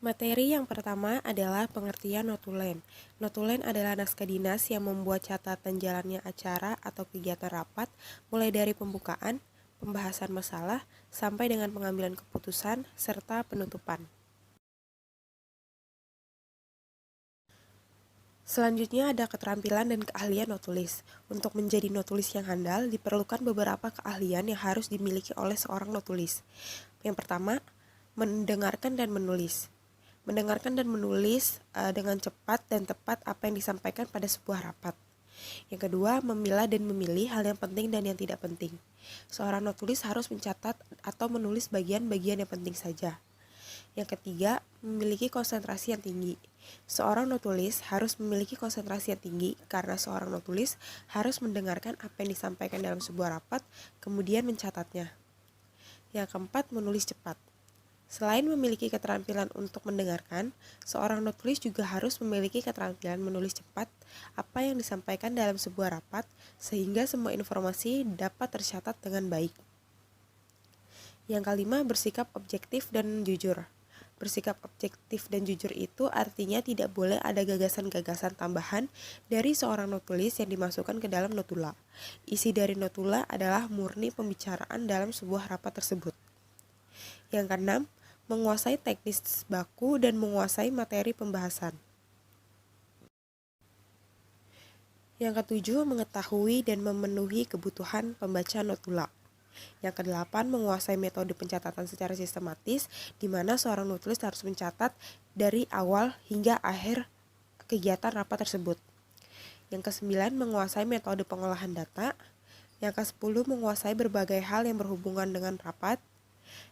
Materi yang pertama adalah pengertian notulen. Notulen adalah naskah dinas yang membuat catatan jalannya acara atau kegiatan rapat, mulai dari pembukaan, pembahasan masalah, sampai dengan pengambilan keputusan, serta penutupan. Selanjutnya ada keterampilan dan keahlian notulis. Untuk menjadi notulis yang handal, diperlukan beberapa keahlian yang harus dimiliki oleh seorang notulis. Yang pertama, mendengarkan dan menulis. Mendengarkan dan menulis dengan cepat dan tepat apa yang disampaikan pada sebuah rapat. Yang kedua, memilah dan memilih hal yang penting dan yang tidak penting. Seorang notulis harus mencatat atau menulis bagian-bagian yang penting saja. Yang ketiga, memiliki konsentrasi yang tinggi. Seorang notulis harus memiliki konsentrasi yang tinggi karena seorang notulis harus mendengarkan apa yang disampaikan dalam sebuah rapat, kemudian mencatatnya. Yang keempat, menulis cepat. Selain memiliki keterampilan untuk mendengarkan, seorang notulis juga harus memiliki keterampilan menulis cepat apa yang disampaikan dalam sebuah rapat, sehingga semua informasi dapat tercatat dengan baik. Yang kelima, bersikap objektif dan jujur. Bersikap objektif dan jujur itu artinya tidak boleh ada gagasan-gagasan tambahan dari seorang notulis yang dimasukkan ke dalam notula. Isi dari notula adalah murni pembicaraan dalam sebuah rapat tersebut. Yang keenam, menguasai teknis baku dan menguasai materi pembahasan. Yang ketujuh, mengetahui dan memenuhi kebutuhan pembaca notula. Yang kedelapan, menguasai metode pencatatan secara sistematis, di mana seorang notulis harus mencatat dari awal hingga akhir kegiatan rapat tersebut. Yang kesembilan, menguasai metode pengolahan data. Yang kesepuluh, menguasai berbagai hal yang berhubungan dengan rapat.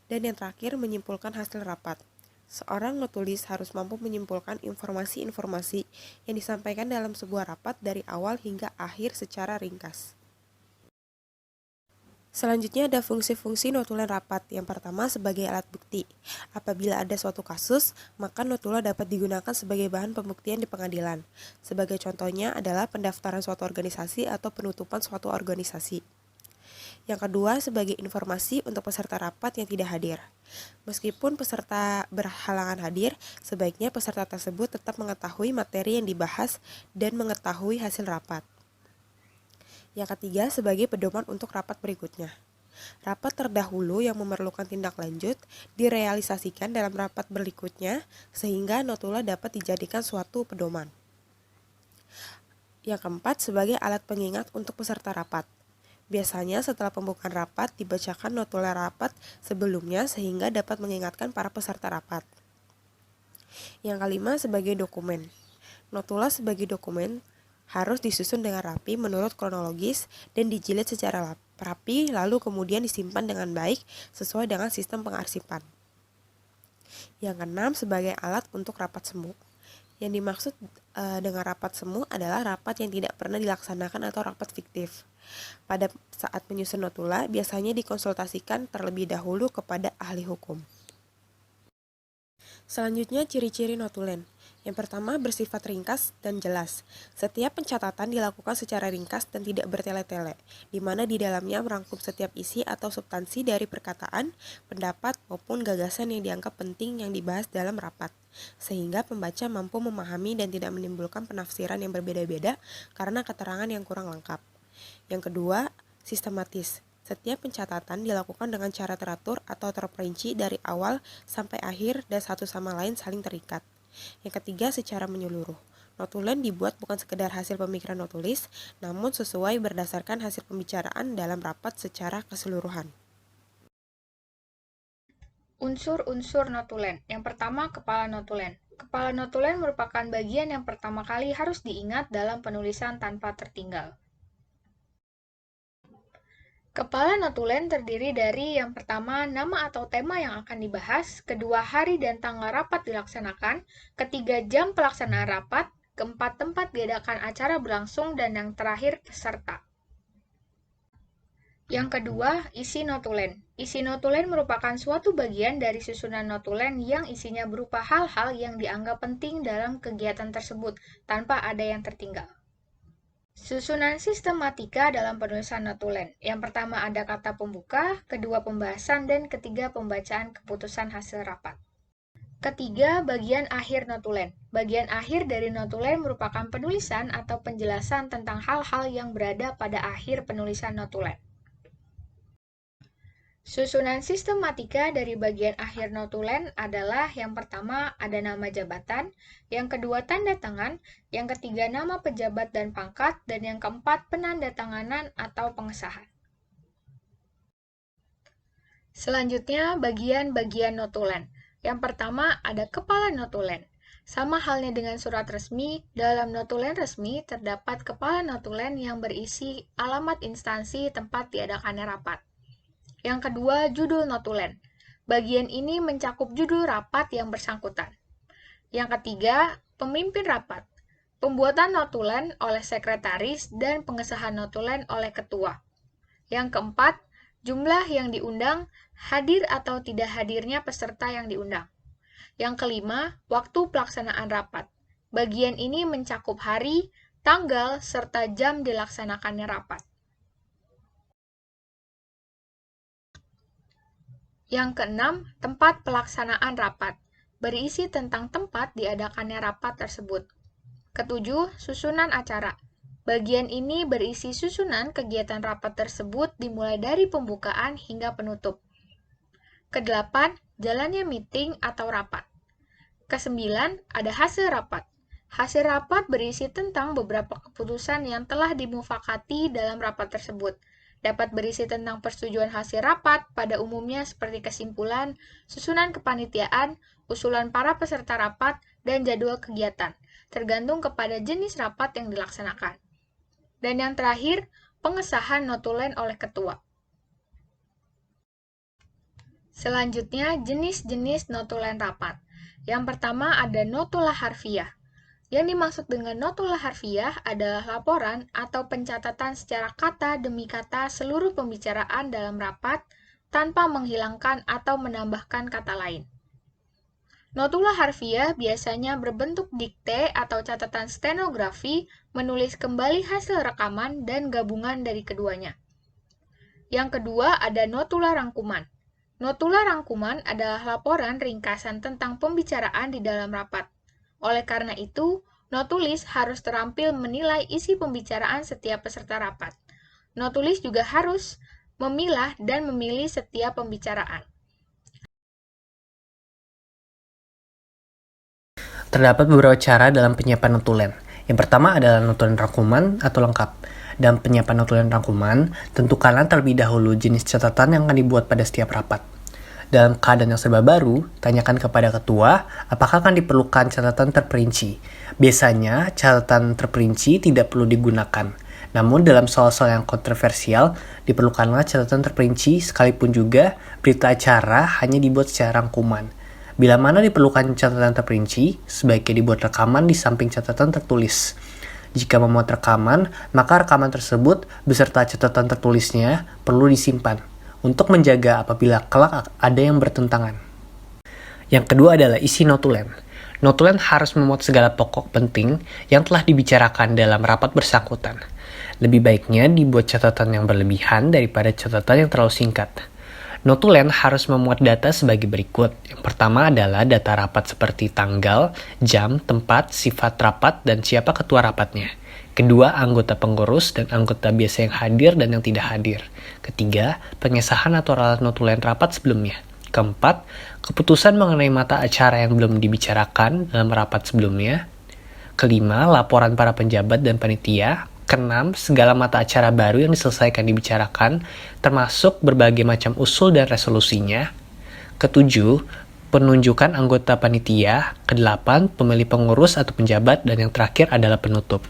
Dan yang terakhir, menyimpulkan hasil rapat. Seorang notulis harus mampu menyimpulkan informasi-informasi yang disampaikan dalam sebuah rapat dari awal hingga akhir secara ringkas. Selanjutnya ada fungsi-fungsi notulen rapat. Yang pertama, sebagai alat bukti. Apabila ada suatu kasus, maka notula dapat digunakan sebagai bahan pembuktian di pengadilan. Sebagai contohnya adalah pendaftaran suatu organisasi atau penutupan suatu organisasi. Yang kedua, sebagai informasi untuk peserta rapat yang tidak hadir. Meskipun peserta berhalangan hadir, sebaiknya peserta tersebut tetap mengetahui materi yang dibahas dan mengetahui hasil rapat. Yang ketiga, sebagai pedoman untuk rapat berikutnya. Rapat terdahulu yang memerlukan tindak lanjut direalisasikan dalam rapat berikutnya sehingga notula dapat dijadikan suatu pedoman. Yang keempat, sebagai alat pengingat untuk peserta rapat. Biasanya setelah pembukaan rapat dibacakan notula rapat sebelumnya sehingga dapat mengingatkan para peserta rapat. Yang kelima, sebagai dokumen. Notula sebagai dokumen harus disusun dengan rapi menurut kronologis dan dijilid secara rapi lalu kemudian disimpan dengan baik sesuai dengan sistem pengarsipan. Yang keenam, sebagai alat untuk rapat semu. Yang dimaksud dengan rapat semu adalah rapat yang tidak pernah dilaksanakan atau rapat fiktif. Pada saat menyusun notula, biasanya dikonsultasikan terlebih dahulu kepada ahli hukum. Selanjutnya, ciri-ciri notulen. Yang pertama, bersifat ringkas dan jelas. Setiap pencatatan dilakukan secara ringkas dan tidak bertele-tele, di mana di dalamnya merangkum setiap isi atau substansi dari perkataan, pendapat, maupun gagasan yang dianggap penting yang dibahas dalam rapat, sehingga pembaca mampu memahami dan tidak menimbulkan penafsiran yang berbeda-beda karena keterangan yang kurang lengkap. Yang kedua, sistematis. Setiap pencatatan dilakukan dengan cara teratur atau terperinci dari awal sampai akhir dan satu sama lain saling terikat. Yang ketiga, secara menyeluruh. Notulen dibuat bukan sekedar hasil pemikiran notulis, namun sesuai berdasarkan hasil pembicaraan dalam rapat secara keseluruhan. Unsur-unsur notulen. Yang pertama, kepala notulen. Kepala notulen merupakan bagian yang pertama kali harus diingat dalam penulisan tanpa tertinggal. Kepala notulen terdiri dari yang pertama, nama atau tema yang akan dibahas, kedua, hari dan tanggal rapat dilaksanakan, ketiga, jam pelaksanaan rapat, keempat, tempat diadakan acara berlangsung, dan yang terakhir, peserta. Yang kedua, isi notulen. Isi notulen merupakan suatu bagian dari susunan notulen yang isinya berupa hal-hal yang dianggap penting dalam kegiatan tersebut, tanpa ada yang tertinggal. Susunan sistematika dalam penulisan notulen. Yang pertama ada kata pembuka, kedua pembahasan, dan ketiga pembacaan keputusan hasil rapat. Ketiga, bagian akhir notulen. Bagian akhir dari notulen merupakan penulisan atau penjelasan tentang hal-hal yang berada pada akhir penulisan notulen. Susunan sistematika dari bagian akhir notulen adalah yang pertama ada nama jabatan, yang kedua tanda tangan, yang ketiga nama pejabat dan pangkat, dan yang keempat penandatanganan atau pengesahan. Selanjutnya, bagian-bagian notulen. Yang pertama ada kepala notulen. Sama halnya dengan surat resmi, dalam notulen resmi terdapat kepala notulen yang berisi alamat instansi tempat diadakannya rapat. Yang kedua, judul notulen. Bagian ini mencakup judul rapat yang bersangkutan. Yang ketiga, pemimpin rapat. Pembuatan notulen oleh sekretaris dan pengesahan notulen oleh ketua. Yang keempat, jumlah yang diundang, hadir atau tidak hadirnya peserta yang diundang. Yang kelima, waktu pelaksanaan rapat. Bagian ini mencakup hari, tanggal, serta jam dilaksanakannya rapat. Yang keenam, tempat pelaksanaan rapat. Berisi tentang tempat diadakannya rapat tersebut. Ketujuh, susunan acara. Bagian ini berisi susunan kegiatan rapat tersebut dimulai dari pembukaan hingga penutup. Kedelapan, jalannya meeting atau rapat. Kesembilan, ada hasil rapat. Hasil rapat berisi tentang beberapa keputusan yang telah dimufakati dalam rapat tersebut. Dapat berisi tentang persetujuan hasil rapat pada umumnya seperti kesimpulan, susunan kepanitiaan, usulan para peserta rapat, dan jadwal kegiatan, tergantung kepada jenis rapat yang dilaksanakan. Dan yang terakhir, pengesahan notulen oleh ketua. Selanjutnya, jenis-jenis notulen rapat. Yang pertama ada notula harfiah. Yang dimaksud dengan notula harfiah adalah laporan atau pencatatan secara kata demi kata seluruh pembicaraan dalam rapat tanpa menghilangkan atau menambahkan kata lain. Notula harfiah biasanya berbentuk dikte atau catatan stenografi menulis kembali hasil rekaman dan gabungan dari keduanya. Yang kedua ada notula rangkuman. Notula rangkuman adalah laporan ringkasan tentang pembicaraan di dalam rapat. Oleh karena itu, notulis harus terampil menilai isi pembicaraan setiap peserta rapat. Notulis juga harus memilah dan memilih setiap pembicaraan. Terdapat beberapa cara dalam penyiapan notulen. Yang pertama adalah notulen rangkuman atau lengkap. Dalam penyiapan notulen rangkuman, tentukanlah terlebih dahulu jenis catatan yang akan dibuat pada setiap rapat. Dalam keadaan yang serba baru, tanyakan kepada ketua apakah akan diperlukan catatan terperinci. Biasanya, catatan terperinci tidak perlu digunakan. Namun, dalam soal-soal yang kontroversial, diperlukanlah catatan terperinci sekalipun juga berita acara hanya dibuat secara rangkuman. Bila mana diperlukan catatan terperinci, sebaiknya dibuat rekaman di samping catatan tertulis. Jika memuat rekaman, maka rekaman tersebut beserta catatan tertulisnya perlu disimpan untuk menjaga apabila kelak ada yang bertentangan. Yang kedua adalah isi notulen. Notulen harus memuat segala pokok penting yang telah dibicarakan dalam rapat bersangkutan. Lebih baiknya dibuat catatan yang berlebihan daripada catatan yang terlalu singkat. Notulen harus memuat data sebagai berikut. Yang pertama adalah data rapat seperti tanggal, jam, tempat, sifat rapat, dan siapa ketua rapatnya. Kedua, anggota pengurus dan anggota biasa yang hadir dan yang tidak hadir. Ketiga, pengesahan atau ralat notulen rapat sebelumnya. Keempat, keputusan mengenai mata acara yang belum dibicarakan dalam rapat sebelumnya. Kelima, laporan para penjabat dan panitia. Keenam, segala mata acara baru yang diselesaikan dibicarakan, termasuk berbagai macam usul dan resolusinya. Ketujuh, penunjukan anggota panitia. Kedelapan, pemilih pengurus atau penjabat. Dan yang terakhir adalah penutup.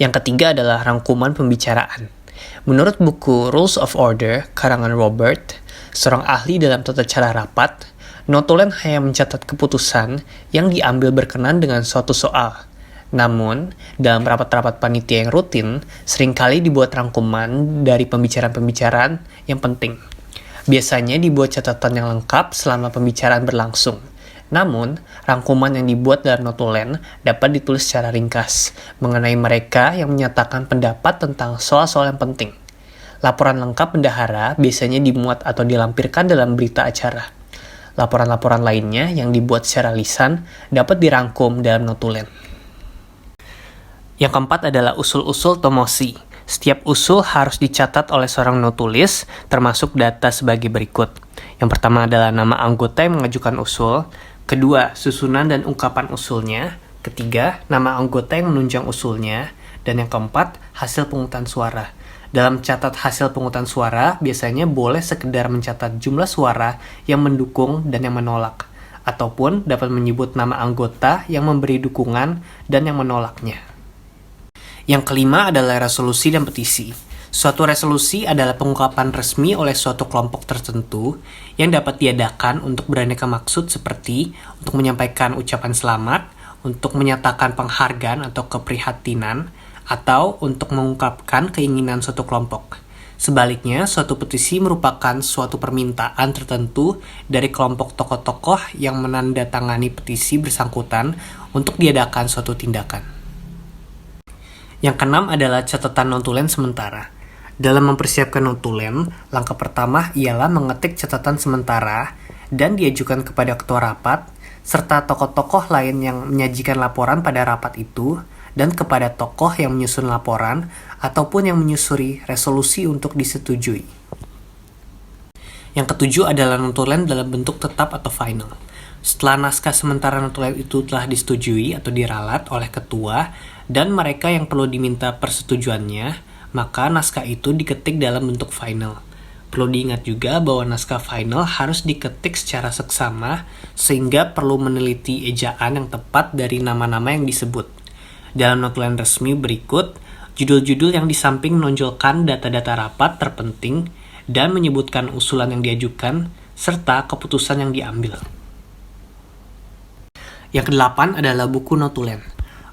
Yang ketiga adalah rangkuman pembicaraan. Menurut buku Rules of Order, karangan Robert, seorang ahli dalam tata cara rapat, notulen hanya mencatat keputusan yang diambil berkenan dengan suatu soal. Namun, dalam rapat-rapat panitia yang rutin, seringkali dibuat rangkuman dari pembicaraan-pembicaraan yang penting. Biasanya dibuat catatan yang lengkap selama pembicaraan berlangsung. Namun, rangkuman yang dibuat dalam notulen dapat ditulis secara ringkas mengenai mereka yang menyatakan pendapat tentang soal-soal yang penting. Laporan lengkap bendahara biasanya dimuat atau dilampirkan dalam berita acara. Laporan-laporan lainnya yang dibuat secara lisan dapat dirangkum dalam notulen. Yang keempat adalah usul-usul atau mosi. Setiap usul harus dicatat oleh seorang notulis, termasuk data sebagai berikut. Yang pertama adalah nama anggota yang mengajukan usul. Kedua, susunan dan ungkapan usulnya. Ketiga, nama anggota yang menunjang usulnya. Dan yang keempat, hasil penghutang suara. Dalam catat hasil penghutang suara, biasanya boleh sekedar mencatat jumlah suara yang mendukung dan yang menolak. Ataupun dapat menyebut nama anggota yang memberi dukungan dan yang menolaknya. Yang kelima adalah resolusi dan petisi. Suatu resolusi adalah pengungkapan resmi oleh suatu kelompok tertentu yang dapat diadakan untuk beraneka maksud seperti untuk menyampaikan ucapan selamat, untuk menyatakan penghargaan atau keprihatinan, atau untuk mengungkapkan keinginan suatu kelompok. Sebaliknya, suatu petisi merupakan suatu permintaan tertentu dari kelompok tokoh-tokoh yang menandatangani petisi bersangkutan untuk diadakan suatu tindakan. Yang keenam adalah catatan notulen sementara. Dalam mempersiapkan notulen, langkah pertama ialah mengetik catatan sementara dan diajukan kepada ketua rapat, serta tokoh-tokoh lain yang menyajikan laporan pada rapat itu, dan kepada tokoh yang menyusun laporan ataupun yang menyusuri resolusi untuk disetujui. Yang ketujuh adalah notulen dalam bentuk tetap atau final. Setelah naskah sementara notulen itu telah disetujui atau diralat oleh ketua dan mereka yang perlu diminta persetujuannya, maka naskah itu diketik dalam bentuk final. Perlu diingat juga bahwa naskah final harus diketik secara seksama sehingga perlu meneliti ejaan yang tepat dari nama-nama yang disebut. Dalam notulen resmi berikut, judul-judul yang di samping menonjolkan data-data rapat terpenting dan menyebutkan usulan yang diajukan serta keputusan yang diambil. Yang kedelapan adalah buku notulen.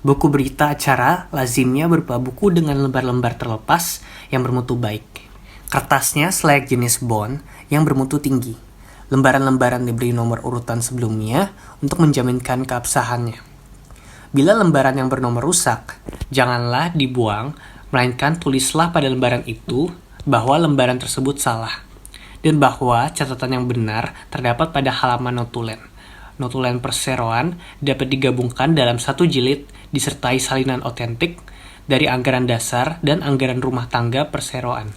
Buku berita acara lazimnya berupa buku dengan lembar-lembar terlepas yang bermutu baik. Kertasnya selayak jenis bond yang bermutu tinggi. Lembaran-lembaran diberi nomor urutan sebelumnya untuk menjaminkan keabsahannya. Bila lembaran yang bernomor rusak, janganlah dibuang, melainkan tulislah pada lembaran itu bahwa lembaran tersebut salah, dan bahwa catatan yang benar terdapat pada halaman notulen. Notulen perseroan dapat digabungkan dalam satu jilid disertai salinan otentik dari anggaran dasar dan anggaran rumah tangga perseroan.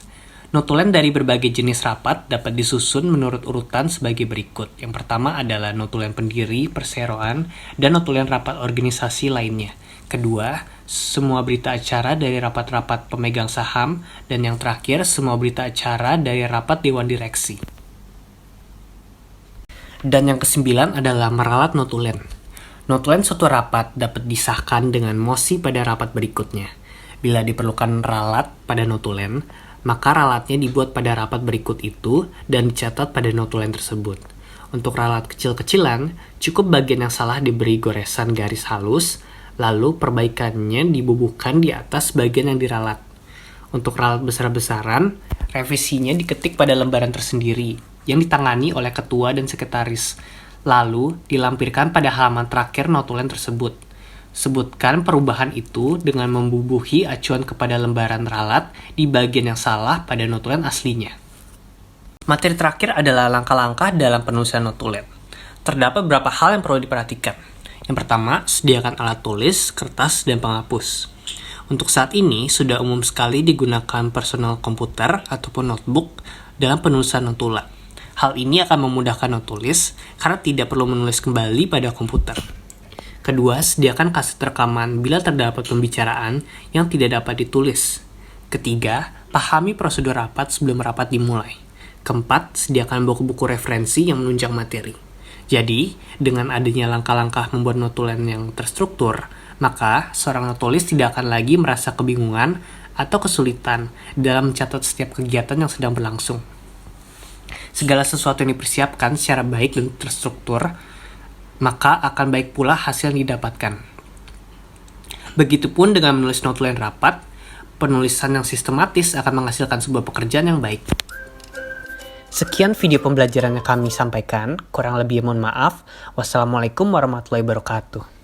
Notulen dari berbagai jenis rapat dapat disusun menurut urutan sebagai berikut. Yang pertama adalah notulen pendiri perseroan dan notulen rapat organisasi lainnya. Kedua, semua berita acara dari rapat-rapat pemegang saham. Dan yang terakhir, semua berita acara dari rapat dewan direksi. Dan yang kesembilan adalah meralat notulen. Notulen suatu rapat dapat disahkan dengan mosi pada rapat berikutnya. Bila diperlukan ralat pada notulen, maka ralatnya dibuat pada rapat berikut itu dan dicatat pada notulen tersebut. Untuk ralat kecil-kecilan, cukup bagian yang salah diberi goresan garis halus, lalu perbaikannya dibubuhkan di atas bagian yang diralat. Untuk ralat besar-besaran, revisinya diketik pada lembaran tersendiri yang ditangani oleh ketua dan sekretaris, lalu dilampirkan pada halaman terakhir notulen tersebut. Sebutkan perubahan itu dengan membubuhi acuan kepada lembaran ralat di bagian yang salah pada notulen aslinya. Materi terakhir adalah langkah-langkah dalam penulisan notulen. Terdapat beberapa hal yang perlu diperhatikan. Yang pertama, sediakan alat tulis, kertas, dan penghapus. Untuk saat ini, sudah umum sekali digunakan personal komputer ataupun notebook dalam penulisan notulen. Hal ini akan memudahkan notulis karena tidak perlu menulis kembali pada komputer. Kedua, sediakan kaset rekaman bila terdapat pembicaraan yang tidak dapat ditulis. Ketiga, pahami prosedur rapat sebelum rapat dimulai. Keempat, sediakan buku-buku referensi yang menunjang materi. Jadi, dengan adanya langkah-langkah membuat notulen yang terstruktur, maka seorang notulis tidak akan lagi merasa kebingungan atau kesulitan dalam mencatat setiap kegiatan yang sedang berlangsung. Segala sesuatu yang dipersiapkan secara baik dan terstruktur, maka akan baik pula hasil yang didapatkan. Begitupun dengan menulis notulen rapat, penulisan yang sistematis akan menghasilkan sebuah pekerjaan yang baik. Sekian video pembelajaran yang kami sampaikan. Kurang lebih mohon maaf. Wassalamualaikum warahmatullahi wabarakatuh.